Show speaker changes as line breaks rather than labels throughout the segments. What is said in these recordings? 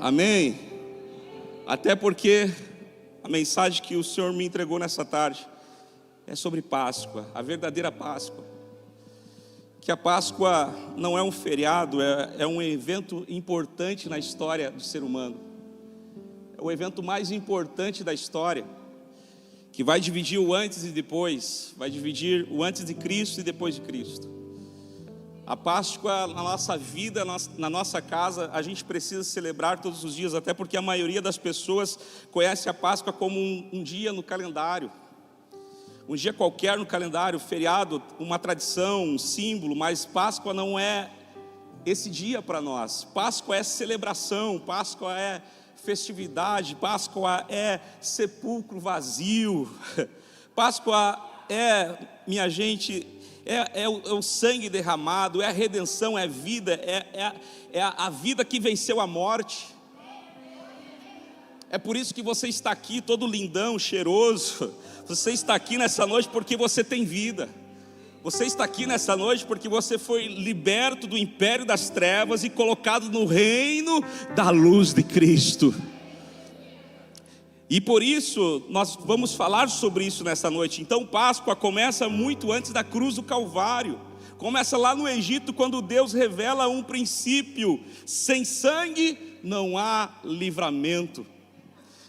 Amém? Até porque a mensagem que o Senhor me entregou nessa tarde é sobre Páscoa, a verdadeira Páscoa. Que a Páscoa não é um feriado, é um evento importante na história do ser humano. É o evento mais importante da história, que vai dividir o antes e depois, vai dividir o antes de Cristo e depois de Cristo. A Páscoa na nossa vida, na nossa casa, a gente precisa celebrar todos os dias, até porque a maioria das pessoas conhece a Páscoa como um dia no calendário. Um dia qualquer no calendário, feriado, uma tradição, um símbolo, mas Páscoa não é esse dia para nós. Páscoa é celebração, Páscoa é festividade, Páscoa é sepulcro vazio. Páscoa é, minha gente, é o sangue derramado, é a redenção, é a vida, é a vida que venceu a morte. É por isso que você está aqui todo lindão, cheiroso. Você está aqui nessa noite porque você tem vida. Você está aqui nessa noite porque você foi liberto do império das trevas e colocado no reino da luz de Cristo. E por isso nós vamos falar sobre isso nessa noite. Então Páscoa começa muito antes da cruz do Calvário. Começa lá no Egito, quando Deus revela um princípio: sem sangue não há livramento,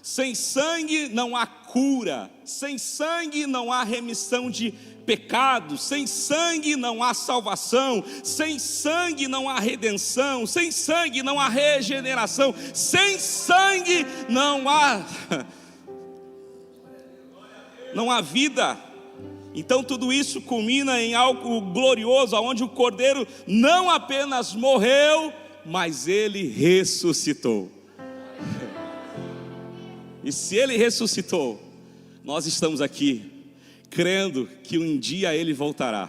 sem sangue não há cura, sem sangue não há remissão de pecados, sem sangue não há salvação, sem sangue não há redenção, sem sangue não há regeneração, sem sangue não há vida. Então tudo isso culmina em algo glorioso, onde o Cordeiro não apenas morreu, mas ele ressuscitou. E se ele ressuscitou, nós estamos aqui crendo que um dia ele voltará.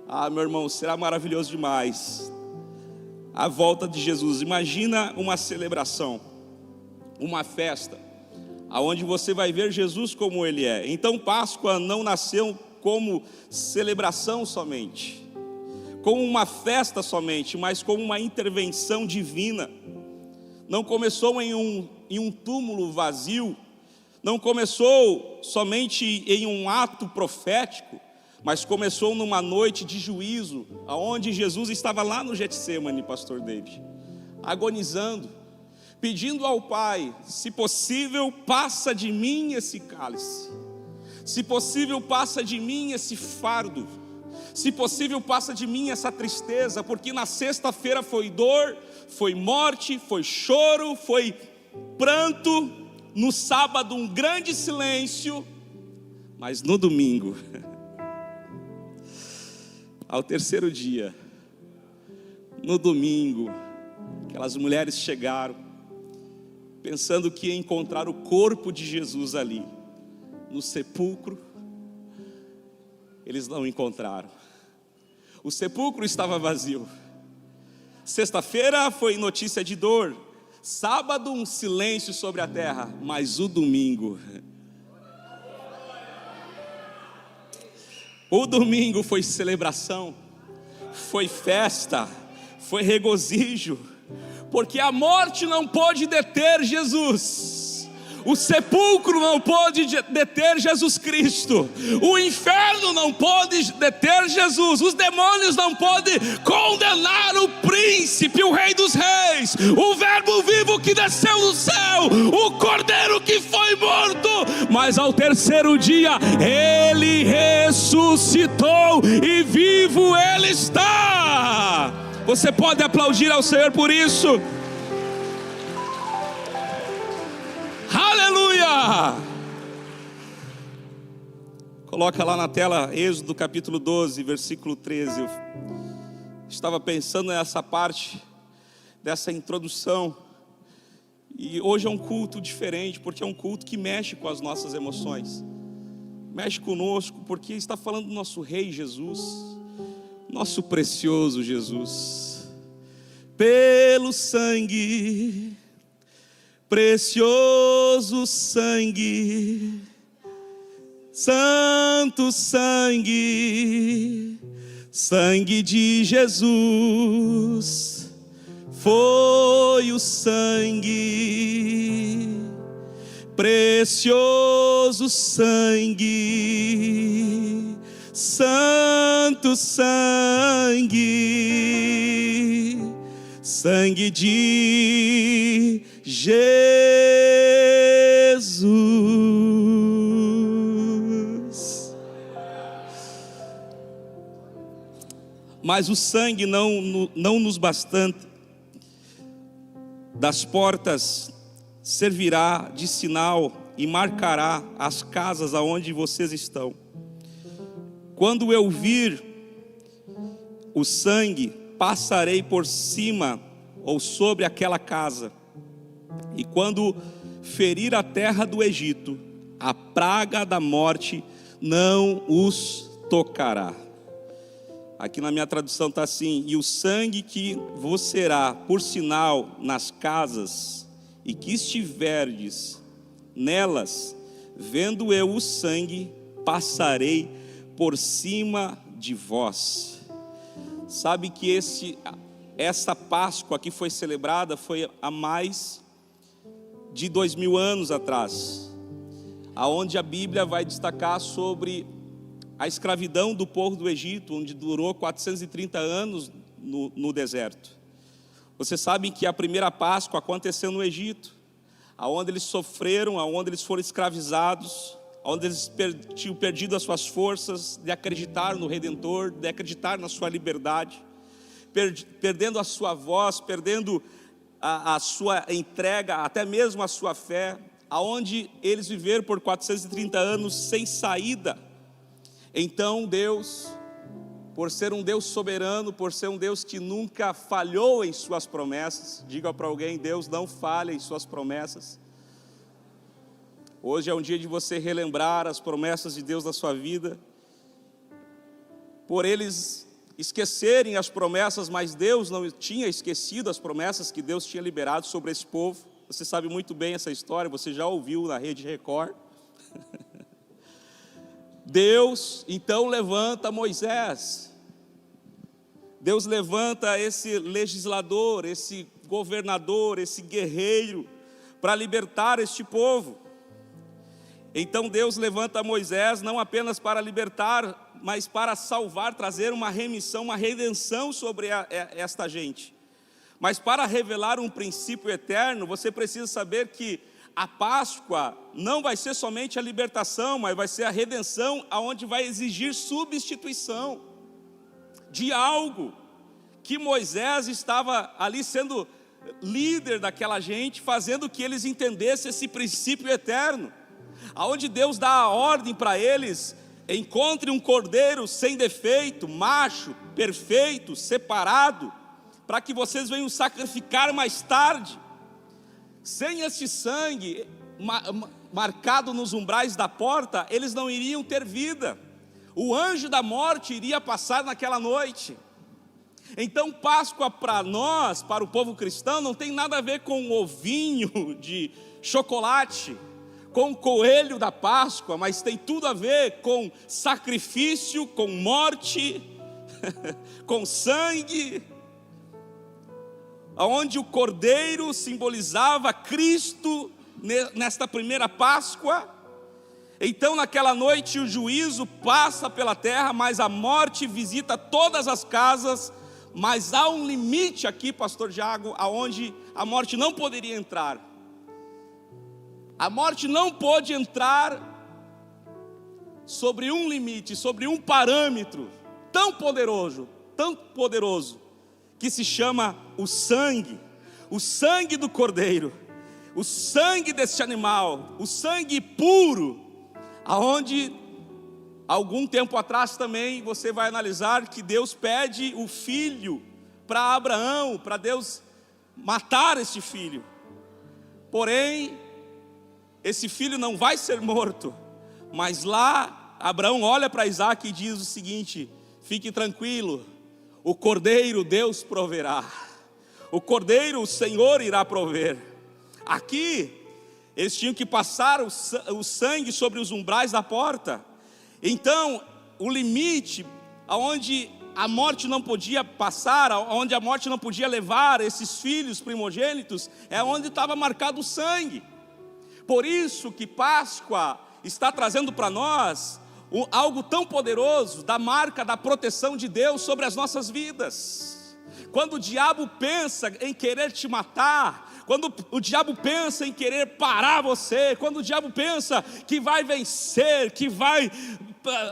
Ah, meu irmão, será maravilhoso demais a volta de Jesus. Imagina uma celebração, uma festa, aonde você vai ver Jesus como ele é. Então Páscoa não nasceu como celebração somente, como uma festa somente, mas como uma intervenção divina. Não começou em um túmulo vazio, não começou somente em um ato profético, mas começou numa noite de juízo, aonde Jesus estava lá no Getsemane, pastor David, agonizando, pedindo ao Pai: se possível, passa de mim esse cálice, se possível, passa de mim esse fardo, se possível, passa de mim essa tristeza, porque na sexta-feira foi dor, foi morte, foi choro, foi pranto. No sábado um grande silêncio, mas no domingo, ao terceiro dia, no domingo, aquelas mulheres chegaram, pensando que ia encontrar o corpo de Jesus ali, no sepulcro. Eles não encontraram, o sepulcro estava vazio. Sexta-feira foi notícia de dor, sábado um silêncio sobre a terra, mas o domingo foi celebração, foi festa, foi regozijo, porque a morte não pôde deter Jesus, o sepulcro não pôde deter Jesus Cristo, o inferno não pôde deter Jesus, os demônios não podem condenar o príncipe, o rei dos reis, o verbo vivo que desceu do céu, o cordeiro que foi morto, mas ao terceiro dia ele ressuscitou e vivo ele está. Você pode aplaudir ao Senhor por isso? Aleluia! Coloca lá na tela Êxodo capítulo 12, versículo 13. Eu estava pensando nessa parte, dessa introdução. E hoje é um culto diferente, porque é um culto que mexe com as nossas emoções, mexe conosco, porque está falando do nosso Rei Jesus, nosso precioso Jesus. Pelo sangue, precioso sangue, santo sangue, sangue de Jesus, foi foi o sangue, precioso sangue, santo sangue, sangue de Jesus. Mas o sangue não nos bastante das portas servirá de sinal e marcará as casas aonde vocês estão. Quando eu vir o sangue, passarei por cima ou sobre aquela casa. E quando ferir a terra do Egito, a praga da morte não os tocará. Aqui na minha tradução está assim: e o sangue que vos será por sinal nas casas, e que estiverdes nelas, vendo eu o sangue, passarei por cima de vós. Sabe que essa Páscoa que foi celebrada foi há mais de 2000 anos atrás, aonde a Bíblia vai destacar sobre a escravidão do povo do Egito, onde durou 430 anos no deserto. Vocês sabem que a primeira Páscoa aconteceu no Egito, aonde eles sofreram, aonde eles foram escravizados, aonde eles tinham perdido as suas forças de acreditar no Redentor, de acreditar na sua liberdade, perdendo a sua voz, perdendo a sua entrega, até mesmo a sua fé, aonde eles viveram por 430 anos sem saída. Então Deus, por ser um Deus soberano, por ser um Deus que nunca falhou em suas promessas, diga para alguém: Deus não falha em suas promessas. Hoje é um dia de você relembrar as promessas de Deus na sua vida. Por eles esquecerem as promessas, mas Deus não tinha esquecido as promessas que Deus tinha liberado sobre esse povo. Você sabe muito bem essa história, você já ouviu na Rede Record. Deus então levanta Moisés. Deus levanta esse legislador, esse governador, esse guerreiro, para libertar este povo. Então Deus levanta Moisés não apenas para libertar, mas para salvar, trazer uma remissão, uma redenção sobre esta gente. Mas para revelar um princípio eterno, você precisa saber que a Páscoa não vai ser somente a libertação, mas vai ser a redenção, aonde vai exigir substituição de algo que Moisés estava ali sendo líder daquela gente, fazendo que eles entendessem esse princípio eterno, aonde Deus dá a ordem para eles: encontre um cordeiro sem defeito, macho, perfeito, separado, para que vocês venham sacrificar mais tarde. Sem este sangue marcado nos umbrais da porta, eles não iriam ter vida. O anjo da morte iria passar naquela noite. Então Páscoa para nós, para o povo cristão, não tem nada a ver com o ovinho de chocolate, com o coelho da Páscoa, mas tem tudo a ver com sacrifício, com morte, com sangue, onde o cordeiro simbolizava Cristo nesta primeira Páscoa. Então naquela noite o juízo passa pela terra, mas a morte visita todas as casas. Mas há um limite aqui, pastor Jago, aonde a morte não poderia entrar. A morte não pôde entrar sobre um limite, sobre um parâmetro tão poderoso, que se chama o sangue do cordeiro, o sangue deste animal, o sangue puro, aonde algum tempo atrás também você vai analisar que Deus pede o filho para Abraão, para Deus matar este filho. Porém, esse filho não vai ser morto, mas lá Abraão olha para Isaac e diz o seguinte: fique tranquilo, o cordeiro Deus proverá, o cordeiro o Senhor irá prover. Aqui eles tinham que passar o sangue sobre os umbrais da porta. Então o limite aonde a morte não podia passar, onde a morte não podia levar esses filhos primogênitos, é onde estava marcado o sangue. Por isso que Páscoa está trazendo para nós algo tão poderoso, da marca da proteção de Deus sobre as nossas vidas. Quando o diabo pensa em querer te matar, quando o diabo pensa em querer parar você, quando o diabo pensa que vai vencer, que vai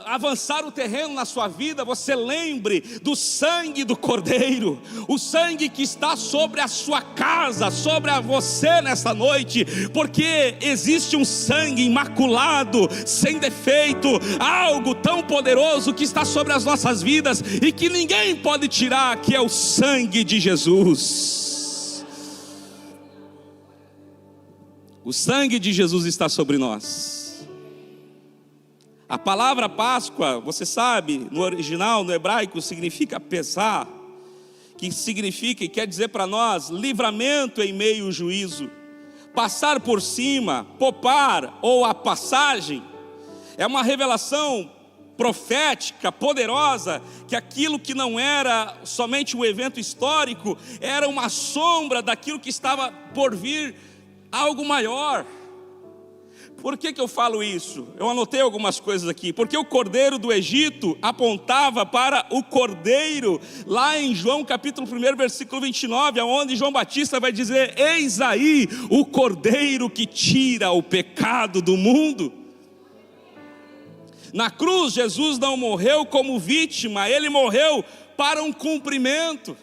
avançar o terreno na sua vida, você lembre do sangue do Cordeiro, o sangue que está sobre a sua casa, sobre você nessa noite, porque existe um sangue imaculado, sem defeito, algo tão poderoso que está sobre as nossas vidas e que ninguém pode tirar, que é o sangue de Jesus. O sangue de Jesus está sobre nós. A palavra Páscoa, você sabe, no original, no hebraico, significa pesar, que significa e quer dizer para nós livramento em meio ao juízo, passar por cima, poupar ou a passagem. É uma revelação profética, poderosa, que aquilo que não era somente um evento histórico, era uma sombra daquilo que estava por vir, algo maior. Por que eu falo isso? Eu anotei algumas coisas aqui. Porque o cordeiro do Egito apontava para o cordeiro, lá em João capítulo 1, versículo 29, onde João Batista vai dizer: eis aí o cordeiro que tira o pecado do mundo. Na cruz, Jesus não morreu como vítima, ele morreu para um cumprimento.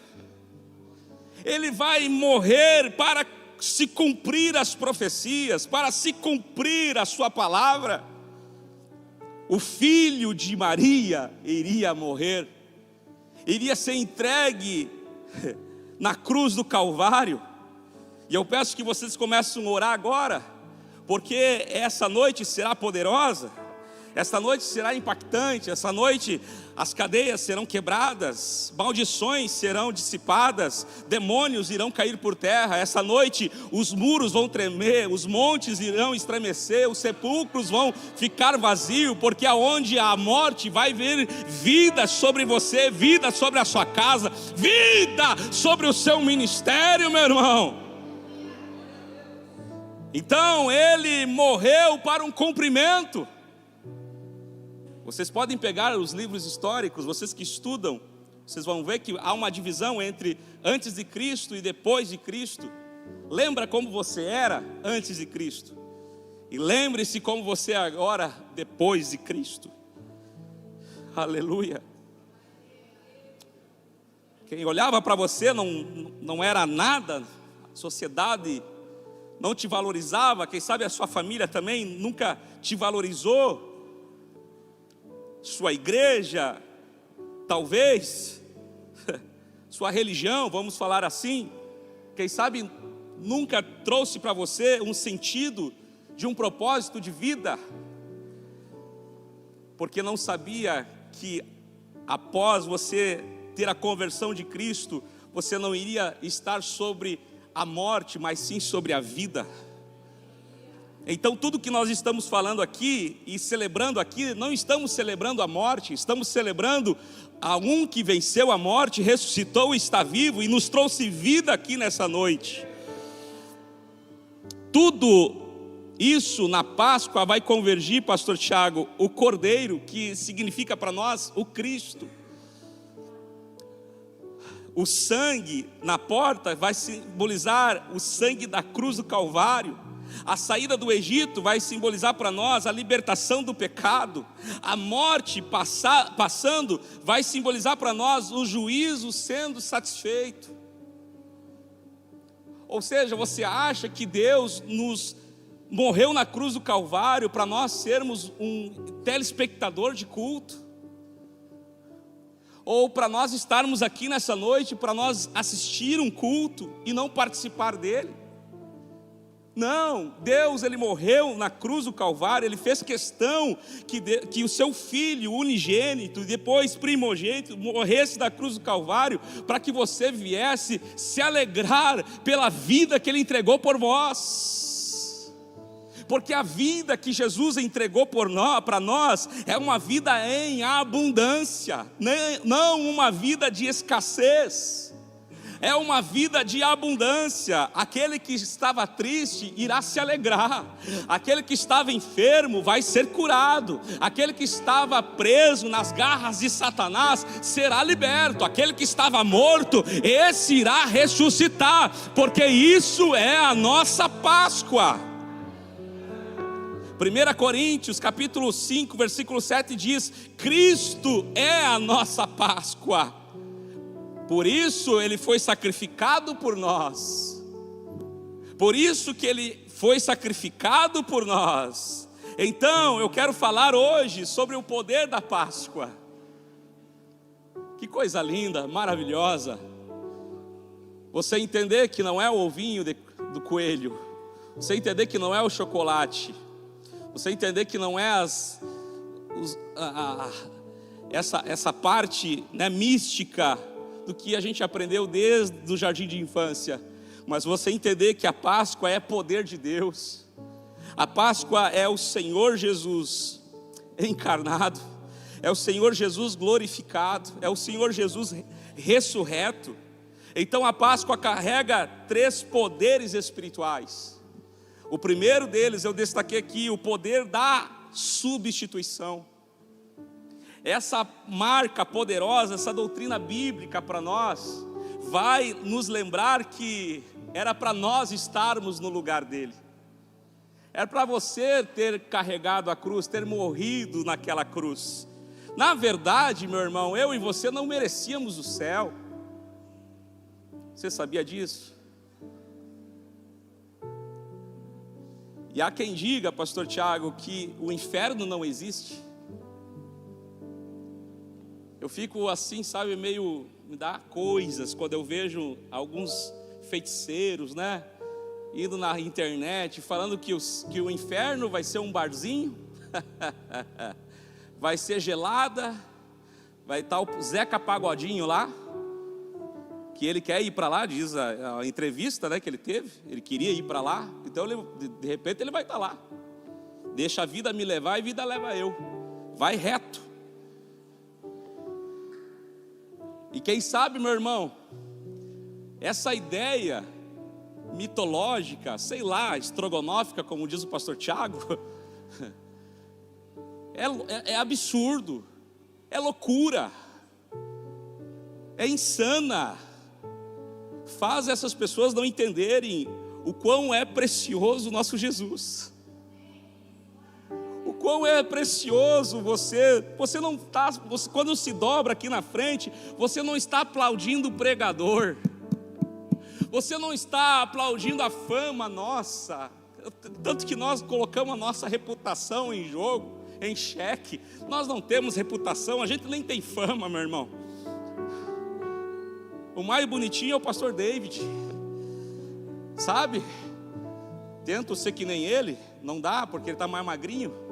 Ele vai morrer para se cumprir as profecias, para se cumprir a sua palavra. O filho de Maria iria morrer, iria ser entregue na cruz do Calvário. E eu peço que vocês comecem a orar agora, porque essa noite será poderosa, essa noite será impactante, essa noite as cadeias serão quebradas, maldições serão dissipadas, demônios irão cair por terra. Essa noite os muros vão tremer, os montes irão estremecer, os sepulcros vão ficar vazios, porque aonde há morte vai vir vida sobre você, vida sobre a sua casa, vida sobre o seu ministério, meu irmão. Então ele morreu para um cumprimento. Vocês podem pegar os livros históricos, vocês que estudam, vocês vão ver que há uma divisão entre antes de Cristo e depois de Cristo. Lembra como você era antes de Cristo, e lembre-se como você é agora depois de Cristo. Aleluia. Quem olhava para você não era nada, a sociedade não te valorizava, quem sabe a sua família também nunca te valorizou, sua igreja, talvez, sua religião, vamos falar assim, quem sabe nunca trouxe para você um sentido de um propósito de vida, porque não sabia que após você ter a conversão de Cristo, você não iria estar sobre a morte, mas sim sobre a vida. Então tudo que nós estamos falando aqui e celebrando aqui, não estamos celebrando a morte, estamos celebrando a um que venceu a morte, ressuscitou, está vivo e nos trouxe vida aqui nessa noite. Tudo isso na Páscoa vai convergir, pastor Tiago, o Cordeiro, que significa para nós o Cristo. O sangue na porta vai simbolizar o sangue da cruz do Calvário. A saída do Egito vai simbolizar para nós a libertação do pecado. A morte passando vai simbolizar para nós o juízo sendo satisfeito. Ou seja, você acha que Deus nos morreu na cruz do Calvário para nós sermos um telespectador de culto? Ou para nós estarmos aqui nessa noite, para nós assistir um culto e não participar dele? Não, Deus ele morreu na cruz do Calvário, ele fez questão que o seu filho unigênito, depois primogênito, morresse na cruz do Calvário, para que você viesse se alegrar pela vida que ele entregou por vós. porque a vida que Jesus entregou para nós é uma vida em abundância, não uma vida de escassez. É uma vida de abundância. Aquele que estava triste irá se alegrar. Aquele que estava enfermo vai ser curado. Aquele que estava preso nas garras de Satanás será liberto. Aquele que estava morto, esse irá ressuscitar, porque isso é a nossa Páscoa. 1 Coríntios capítulo 5 versículo 7 diz: Cristo é a nossa Páscoa. Por isso ele foi sacrificado por nós. Por isso que ele foi sacrificado por nós. Então eu quero falar hoje sobre o poder da Páscoa. Que coisa linda, maravilhosa. Você entender que não é o ovinho do coelho. Você entender que não é o chocolate. Você entender que não é essa parte, né, mística do que a gente aprendeu desde o jardim de infância, mas você entender que a Páscoa é poder de Deus. A Páscoa é o Senhor Jesus encarnado, é o Senhor Jesus glorificado, é o Senhor Jesus ressurreto. Então a Páscoa carrega 3 poderes espirituais. O primeiro deles eu destaquei aqui, o poder da substituição. Essa marca poderosa, essa doutrina bíblica para nós, vai nos lembrar que era para nós estarmos no lugar dele. Era para você ter carregado a cruz, ter morrido naquela cruz. Na verdade, meu irmão, eu e você não merecíamos o céu. Você sabia disso? E há quem diga, pastor Tiago, que o inferno não existe. Eu fico assim, sabe, meio, me dá coisas quando eu vejo alguns feiticeiros, né, indo na internet falando que o inferno vai ser um barzinho, vai ser gelada, vai estar o Zeca Pagodinho lá, que ele quer ir para lá, diz a entrevista, né, que ele teve, ele queria ir para lá, então de repente ele vai estar lá. Deixa a vida me levar e a vida leva eu, vai reto. E quem sabe, meu irmão, essa ideia mitológica, sei lá, estrogonófica, como diz o pastor Tiago, é absurdo, é loucura, é insana, faz essas pessoas não entenderem o quão é precioso o nosso Jesus. O quão é precioso você não está, quando se dobra aqui na frente, você não está aplaudindo o pregador, você não está aplaudindo a fama nossa, tanto que nós colocamos a nossa reputação em jogo, em xeque. Nós não temos reputação, a gente nem tem fama, meu irmão. O mais bonitinho é o pastor David, sabe? Tento ser que nem ele, não dá, porque ele está mais magrinho.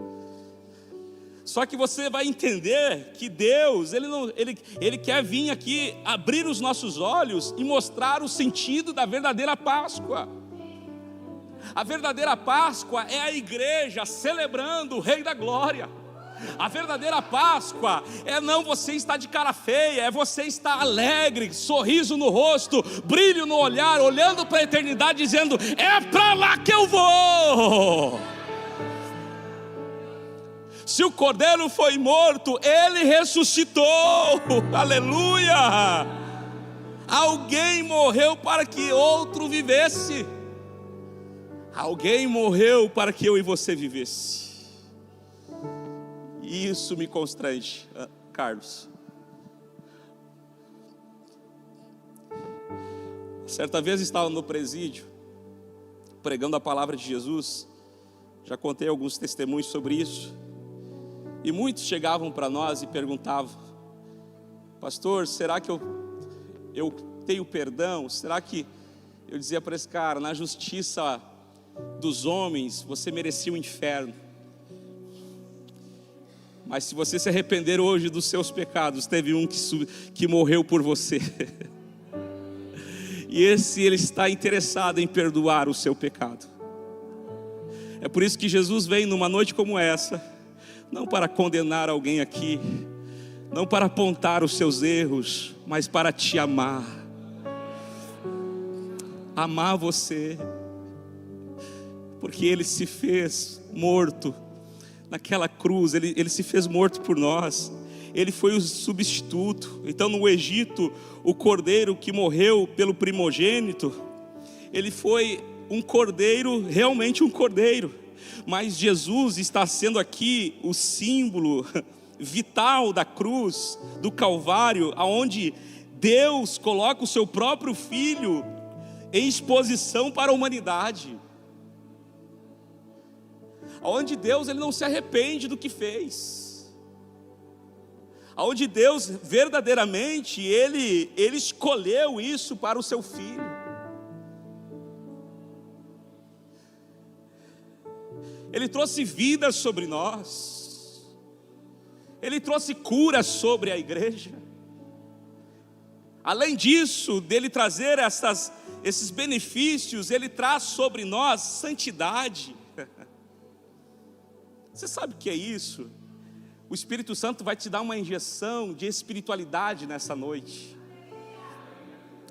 Só que você vai entender que Deus, Ele quer vir aqui abrir os nossos olhos e mostrar o sentido da verdadeira Páscoa. A verdadeira Páscoa é a igreja celebrando o Rei da Glória. A verdadeira Páscoa é não você estar de cara feia, é você estar alegre, sorriso no rosto, brilho no olhar, olhando para a eternidade dizendo: é para lá que eu vou. Se o cordeiro foi morto, ele ressuscitou, aleluia. Alguém morreu para que outro vivesse. Alguém morreu para que eu e você vivesse. Isso me constrange, Carlos. Certa vez estava no presídio, pregando a palavra de Jesus. Já contei alguns testemunhos sobre isso. E muitos chegavam para nós e perguntavam: pastor, será que eu tenho perdão? Será que... Eu dizia para esse cara: na justiça dos homens, você merecia o inferno. Mas se você se arrepender hoje dos seus pecados, teve um que morreu por você. E ele está interessado em perdoar o seu pecado. É por isso que Jesus vem numa noite como essa, não para condenar alguém aqui, não para apontar os seus erros, mas para te amar. Amar você, porque Ele se fez morto naquela cruz, Ele se fez morto por nós, Ele foi o substituto. Então no Egito, o cordeiro que morreu pelo primogênito, ele foi um cordeiro, realmente um cordeiro, mas Jesus está sendo aqui o símbolo vital da cruz, do Calvário, aonde Deus coloca o seu próprio Filho em exposição para a humanidade, aonde Deus ele não se arrepende do que fez, aonde Deus verdadeiramente ele escolheu isso para o seu Filho. Ele trouxe vida sobre nós, Ele trouxe cura sobre a igreja. Além disso, dele trazer esses benefícios, Ele traz sobre nós santidade. Você sabe o que é isso? O Espírito Santo vai te dar uma injeção de espiritualidade nessa noite.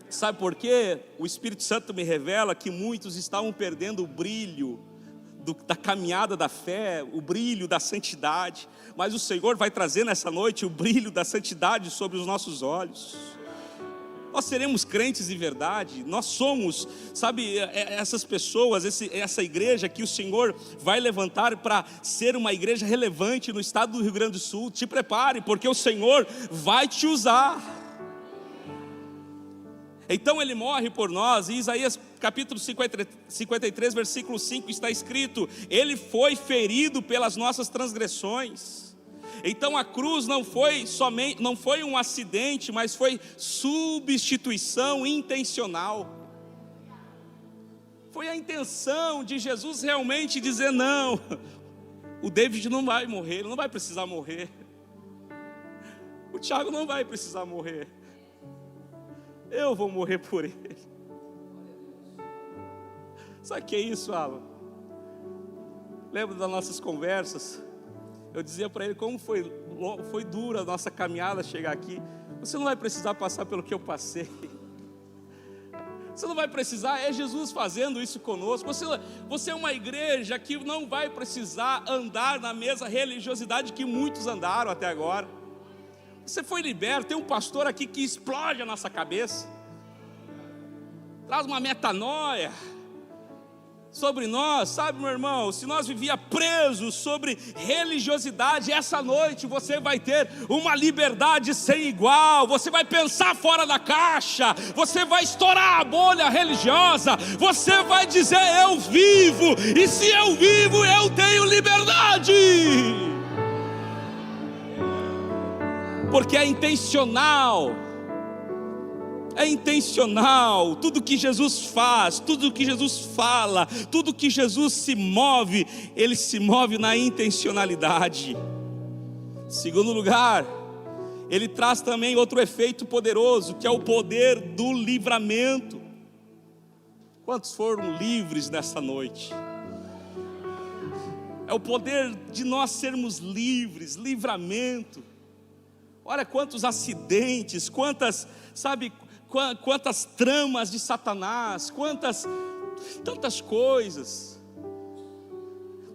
Sabe por quê? O Espírito Santo me revela que muitos estavam perdendo o brilho da caminhada da fé, o brilho da santidade, mas o Senhor vai trazer nessa noite o brilho da santidade sobre os nossos olhos. Nós seremos crentes de verdade, nós somos, sabe, essas pessoas, essa igreja que o Senhor vai levantar para ser uma igreja relevante no estado do Rio Grande do Sul. Te prepare, porque o Senhor vai te usar. Então Ele morre por nós, e Isaías capítulo 53, versículo 5 está escrito: Ele foi ferido pelas nossas transgressões. Então a cruz não foi um acidente, mas foi substituição intencional. Foi a intenção de Jesus realmente dizer: não, o David não vai morrer, ele não vai precisar morrer, o Tiago não vai precisar morrer, eu vou morrer por ele. Sabe o que é isso, Alan? Lembro das nossas conversas, eu dizia para ele como foi dura a nossa caminhada chegar aqui. Você não vai precisar passar pelo que eu passei, você não vai precisar, é Jesus fazendo isso conosco. Você é uma igreja que não vai precisar andar na mesma religiosidade que muitos andaram até agora. Você foi liberto. Tem um pastor aqui que explode a nossa cabeça, traz uma metanoia sobre nós, sabe, meu irmão? Se nós vivíamos presos sobre religiosidade, essa noite você vai ter uma liberdade sem igual. Você vai pensar fora da caixa, você vai estourar a bolha religiosa, você vai dizer: eu vivo, e se eu vivo, eu tenho liberdade. Porque é intencional, tudo que Jesus faz, tudo que Jesus fala, tudo que Jesus se move, Ele se move na intencionalidade. Segundo lugar, Ele traz também outro efeito poderoso, que é o poder do livramento. Quantos foram livres nessa noite? É o poder de nós sermos livres, livramento. Olha quantos acidentes, quantas tramas de Satanás, tantas coisas.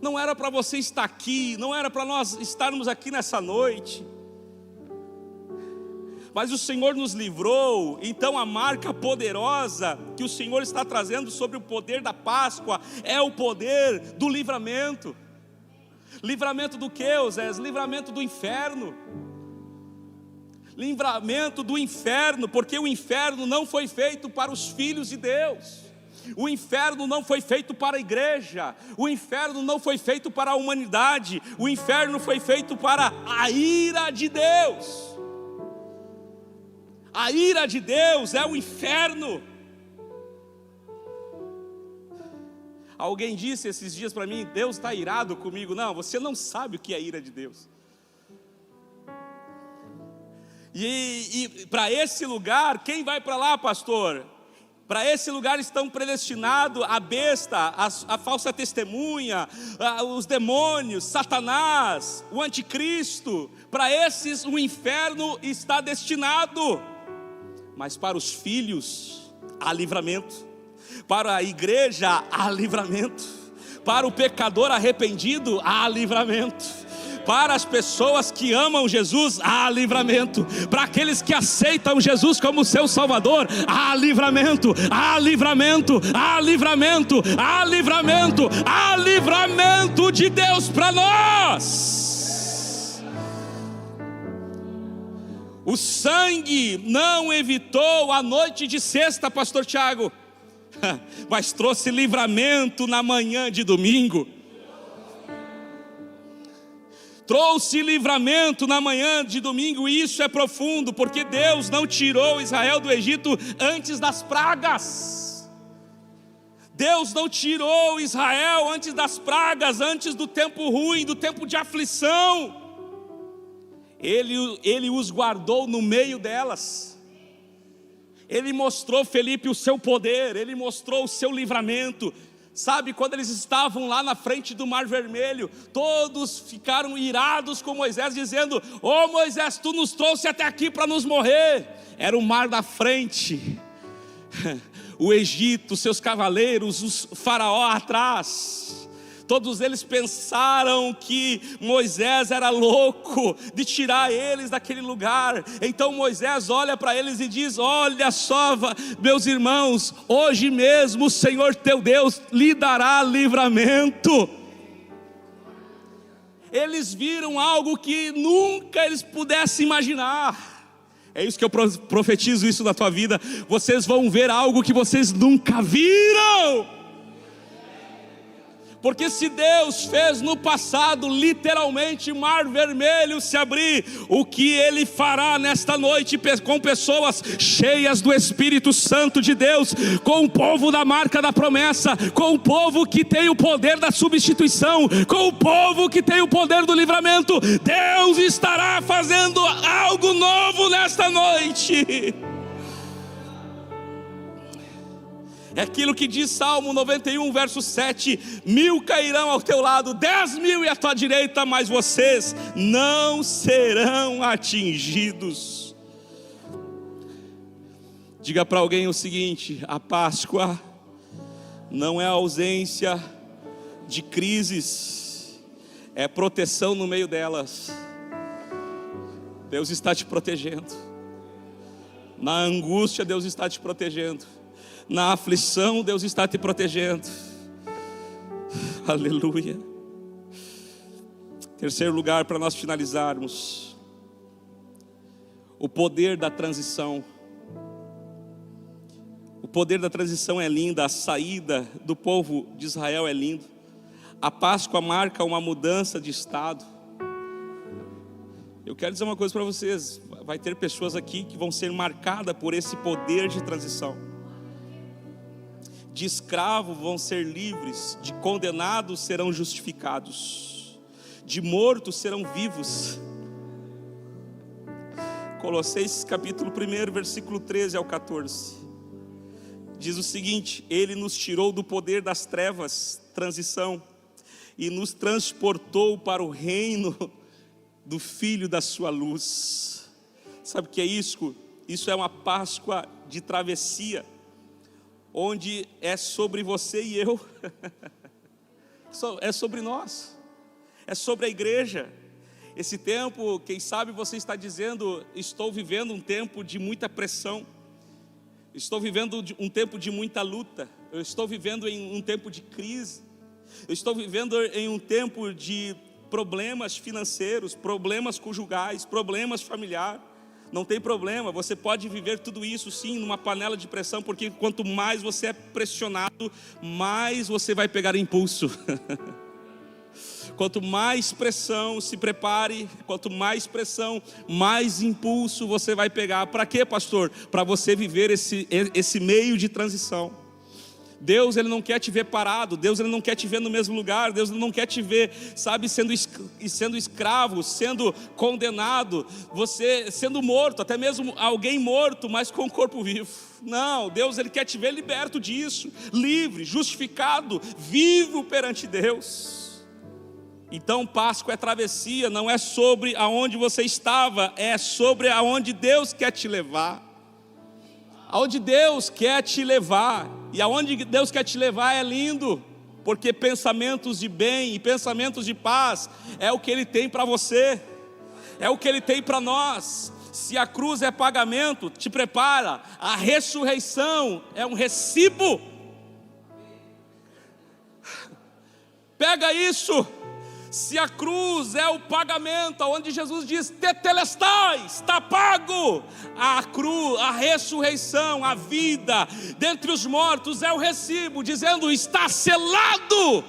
Não era para você estar aqui, não era para nós estarmos aqui nessa noite, mas o Senhor nos livrou. Então a marca poderosa que o Senhor está trazendo sobre o poder da Páscoa é o poder do livramento. Livramento do que, Osés? Livramento do inferno. Livramento do inferno, porque o inferno não foi feito para os filhos de Deus, o inferno não foi feito para a igreja, o inferno não foi feito para a humanidade, o inferno foi feito para a ira de Deus. A ira de Deus é o inferno. Alguém disse esses dias para mim: Deus está irado comigo. Não, você não sabe o que é a ira de Deus. E para esse lugar, quem vai para lá, pastor? Para esse lugar estão predestinados a besta, a falsa testemunha, os demônios, Satanás, o anticristo. Para esses o inferno está destinado. Mas para os filhos há livramento, para a igreja há livramento, para o pecador arrependido há livramento, para as pessoas que amam Jesus há livramento, para aqueles que aceitam Jesus como seu Salvador há livramento, há livramento, há livramento, há livramento, há livramento de Deus para nós. O sangue não evitou a noite de sexta, pastor Tiago, mas trouxe livramento na manhã de domingo. Trouxe livramento na manhã de domingo, e isso é profundo, porque Deus não tirou Israel do Egito antes das pragas. Deus não tirou Israel antes das pragas, antes do tempo ruim, do tempo de aflição. Ele os guardou no meio delas. Ele mostrou, Felipe, o seu poder, ele mostrou o seu livramento. Sabe, quando eles estavam lá na frente do Mar Vermelho, todos ficaram irados com Moisés, dizendo: ô Moisés, tu nos trouxe até aqui para nos morrer. Era o mar da frente, o Egito, seus cavaleiros, os faraó atrás. Todos eles pensaram que Moisés era louco de tirar eles daquele lugar. Então Moisés olha para eles e diz: olha só, meus irmãos, hoje mesmo o Senhor teu Deus lhe dará livramento. Eles viram algo que nunca eles pudessem imaginar. É isso que eu profetizo isso na tua vida. Vocês vão ver algo que vocês nunca viram. Porque se Deus fez no passado literalmente Mar Vermelho se abrir, o que Ele fará nesta noite com pessoas cheias do Espírito Santo de Deus, com o povo da marca da promessa, com o povo que tem o poder da substituição, com o povo que tem o poder do livramento, Deus estará fazendo algo novo nesta noite. É aquilo que diz Salmo 91, verso 7: 1000 cairão ao teu lado, 10.000 à tua direita, mas vocês não serão atingidos. Diga para alguém o seguinte: a Páscoa não é a ausência de crises, é proteção no meio delas. Deus está te protegendo. Na angústia, Deus está te protegendo. Na aflição, Deus está te protegendo. Aleluia. Terceiro lugar, para nós finalizarmos: o poder da transição. O poder da transição é lindo. A saída do povo de Israel é lindo. A Páscoa marca uma mudança de estado. Eu quero dizer uma coisa para vocês: vai ter pessoas aqui que vão ser marcadas por esse poder de transição. De escravos vão ser livres, de condenados serão justificados, de mortos serão vivos. Colossenses capítulo 1, versículo 13 ao 14, diz o seguinte: Ele nos tirou do poder das trevas, transição, e nos transportou para o reino do Filho da sua luz. Sabe o que é isso? Isso é uma Páscoa de travessia, onde é sobre você e eu, é sobre nós, é sobre a igreja. Esse tempo, quem sabe você está dizendo: estou vivendo um tempo de muita pressão, estou vivendo um tempo de muita luta, eu estou vivendo em um tempo de crise, eu estou vivendo em um tempo de problemas financeiros, problemas conjugais, problemas familiares. Não tem problema, você pode viver tudo isso sim numa panela de pressão, porque quanto mais você é pressionado, mais você vai pegar impulso. Quanto mais pressão, se prepare, quanto mais pressão, mais impulso você vai pegar. Para quê, pastor? Para você viver esse meio de transição. Deus, Ele não quer te ver parado. Deus, Ele não quer te ver no mesmo lugar. Deus, Ele não quer te ver, sabe, sendo escravo, sendo condenado, você sendo morto, até mesmo alguém morto, mas com o corpo vivo. Não, Deus, Ele quer te ver liberto disso, livre, justificado, vivo perante Deus. Então Páscoa é travessia, não é sobre aonde você estava, é sobre aonde Deus quer te levar. Aonde Deus quer te levar. E aonde Deus quer te levar é lindo, porque pensamentos de bem e pensamentos de paz é o que Ele tem para você, é o que Ele tem para nós. Se a cruz é pagamento, te prepara, a ressurreição é um recibo. Pega isso. Se a cruz é o pagamento, onde Jesus diz, tetelestai, está pago. A cruz, a ressurreição, a vida dentre os mortos é o recibo, dizendo, está selado.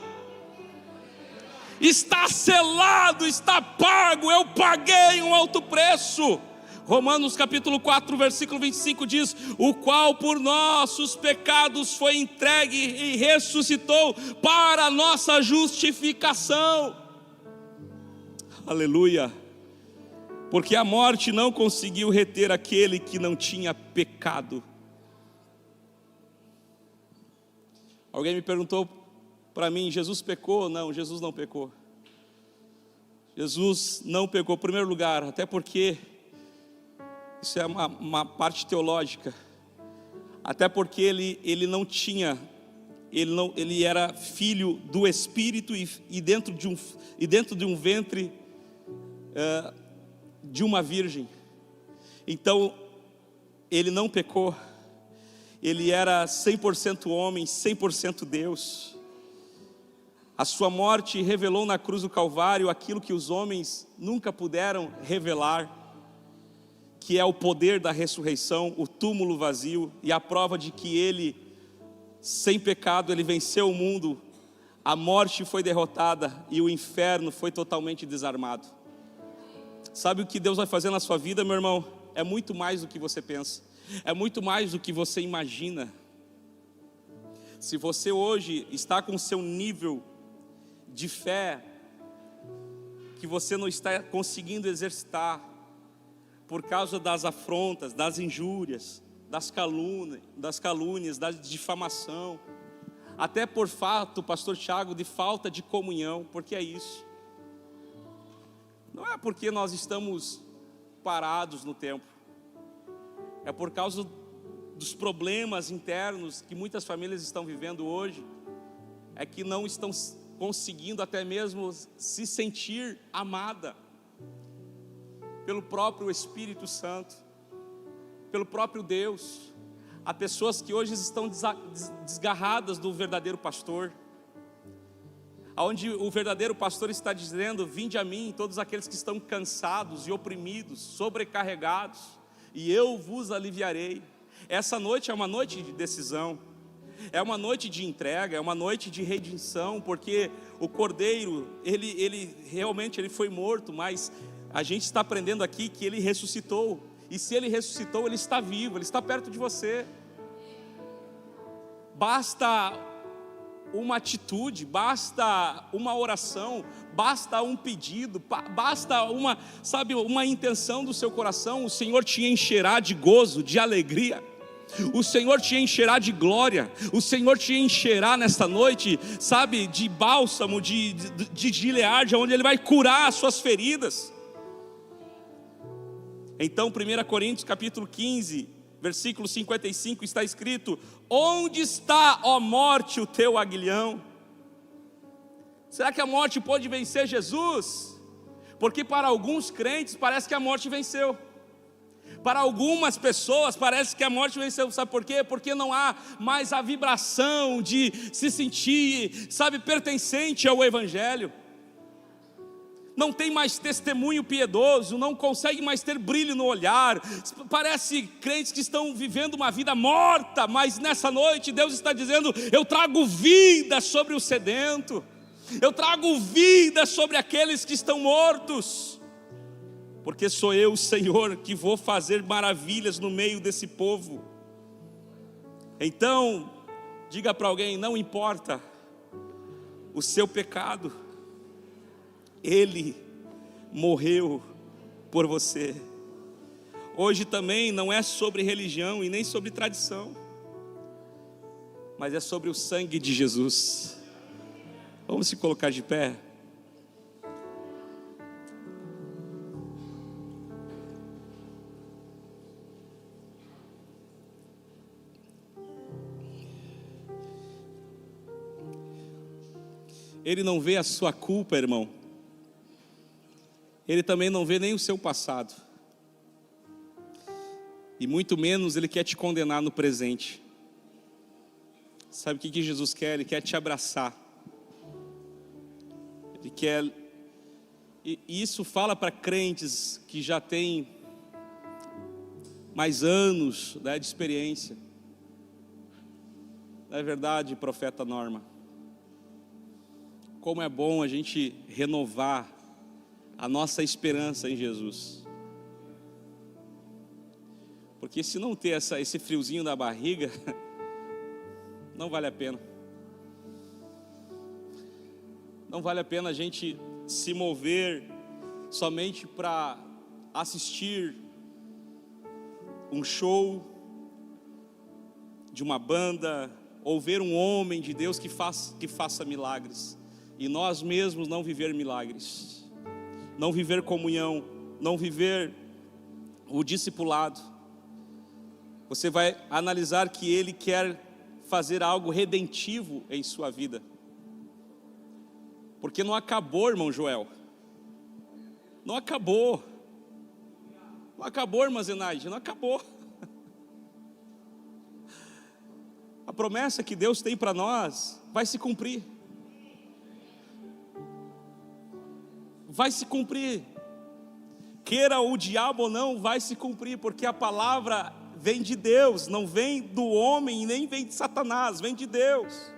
Está selado, está pago, eu paguei um alto preço. Romanos capítulo 4, versículo 25 diz, o qual por nossos pecados foi entregue e ressuscitou para a nossa justificação. Aleluia, porque a morte não conseguiu reter aquele que não tinha pecado. Alguém me perguntou para mim, Jesus pecou? Não, Jesus não pecou. Jesus não pecou, em primeiro lugar, até porque, isso é uma parte teológica, até porque ele não tinha, ele era filho do Espírito e dentro de um ventre de uma virgem. Então ele não pecou. Ele era 100% homem, 100% Deus. A sua morte revelou na cruz do Calvário aquilo que os homens nunca puderam revelar, que é o poder da ressurreição, o túmulo vazio e a prova de que ele, sem pecado, ele venceu o mundo. A morte foi derrotada e o inferno foi totalmente desarmado. Sabe o que Deus vai fazer na sua vida, meu irmão? É muito mais do que você pensa, é muito mais do que você imagina. Se você hoje está com o seu nível de fé, que você não está conseguindo exercitar, por causa das afrontas, das injúrias, das calúnias, da difamação, até por fato, pastor Tiago, de falta de comunhão, porque é isso. Não é porque nós estamos parados no tempo, é por causa dos problemas internos que muitas famílias estão vivendo hoje, é que não estão conseguindo até mesmo se sentir amada pelo próprio Espírito Santo, pelo próprio Deus. Há pessoas que hoje estão desgarradas do verdadeiro pastor, onde o verdadeiro pastor está dizendo, vinde a mim todos aqueles que estão cansados e oprimidos, sobrecarregados, e eu vos aliviarei. Essa noite é uma noite de decisão, é uma noite de entrega, é uma noite de redenção, porque o Cordeiro, ele realmente foi morto, mas a gente está aprendendo aqui que ele ressuscitou, e se ele ressuscitou, ele está vivo, ele está perto de você. Basta uma atitude, basta uma oração, basta um pedido, basta uma intenção do seu coração, o Senhor te encherá de gozo, de alegria, o Senhor te encherá de glória, o Senhor te encherá nesta noite, sabe, de bálsamo, de Gileade, onde Ele vai curar as suas feridas. Então 1 Coríntios capítulo 15, versículo 55 está escrito, onde está, ó morte, o teu aguilhão? Será que a morte pode vencer Jesus? Porque para alguns crentes parece que a morte venceu, para algumas pessoas parece que a morte venceu. Sabe por quê? Porque não há mais a vibração de se sentir, sabe, pertencente ao Evangelho. Não tem mais testemunho piedoso, não consegue mais ter brilho no olhar. Parece crentes que estão vivendo uma vida morta, mas nessa noite Deus está dizendo, eu trago vida sobre o sedento, eu trago vida sobre aqueles que estão mortos, porque sou eu, Senhor, que vou fazer maravilhas no meio desse povo. Então, Diga para alguém: não importa o seu pecado, Ele morreu por você. Hoje também não é sobre religião e nem sobre tradição, mas é sobre o sangue de Jesus. Vamos se colocar de pé. Ele não vê a sua culpa, irmão. Ele também não vê nem o seu passado. E muito menos Ele quer te condenar no presente. Sabe o que Jesus quer? Ele quer te abraçar. Ele quer... E isso fala para crentes que já têm mais anos, né, de experiência. Não é verdade, profeta Norma? Como é bom a gente renovar a nossa esperança em Jesus. Porque se não ter esse friozinho na barriga, não vale a pena. Não vale a pena a gente se mover somente para assistir um show de uma banda, ou ver um homem de Deus que faça milagres, e nós mesmos não viver milagres, não viver comunhão, não viver o discipulado. Você vai analisar que Ele quer fazer algo redentivo em sua vida, porque não acabou, irmão Joel, não acabou, irmã Zenaide, não acabou. A promessa que Deus tem para nós vai se cumprir. Vai se cumprir. Queira o diabo ou não, vai se cumprir, porque a palavra vem de Deus, não vem do homem e nem vem de Satanás, vem de Deus.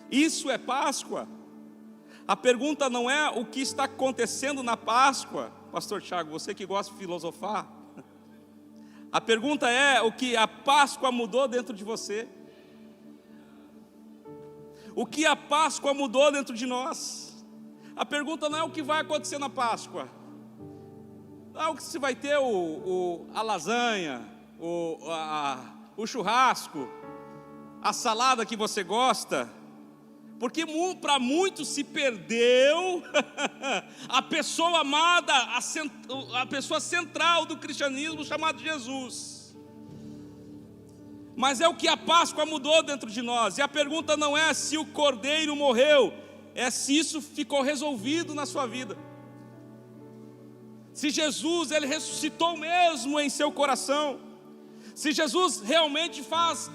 Isso é Páscoa. A pergunta não é o que está acontecendo na Páscoa, pastor Tiago, você que gosta de filosofar. A pergunta é o que a Páscoa mudou dentro de você. O que a Páscoa mudou dentro de nós. A pergunta não é o que vai acontecer na Páscoa. Não é o que se vai ter a lasanha, o churrasco, a salada que você gosta. Porque para muitos se perdeu a pessoa amada, a pessoa central do cristianismo, chamado Jesus. Mas é o que a Páscoa mudou dentro de nós. E a pergunta não é se o cordeiro morreu, é se isso ficou resolvido na sua vida. Se Jesus, Ele ressuscitou mesmo em seu coração. Se Jesus realmente faz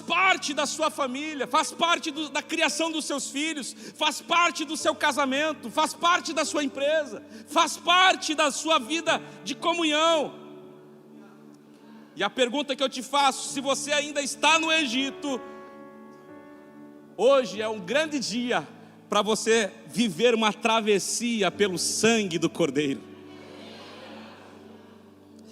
parte da sua família, faz parte da criação dos seus filhos, faz parte do seu casamento, faz parte da sua empresa, faz parte da sua vida de comunhão. E a pergunta que eu te faço, se você ainda está no Egito, hoje é um grande dia para você viver uma travessia pelo sangue do Cordeiro.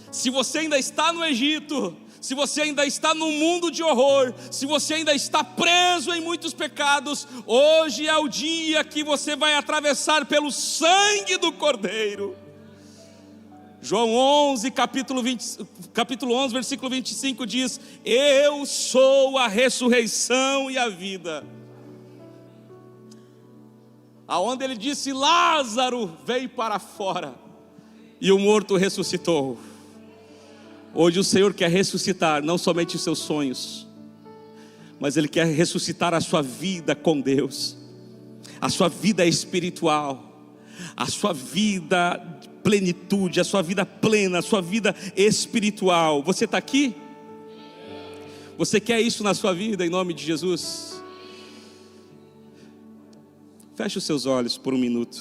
Se você ainda está no Egito, se você ainda está num mundo de horror, se você ainda está preso em muitos pecados, hoje é o dia que você vai atravessar pelo sangue do Cordeiro. João 11, capítulo 11, versículo 25 diz: eu sou a ressurreição e a vida. Aonde ele disse: Lázaro veio para fora e o morto ressuscitou. Hoje o Senhor quer ressuscitar não somente os seus sonhos, mas Ele quer ressuscitar a sua vida com Deus, a sua vida espiritual, a sua vida de plenitude, a sua vida plena, a sua vida espiritual. Você está aqui? Você quer isso na sua vida, em nome de Jesus? Feche os seus olhos por um minuto.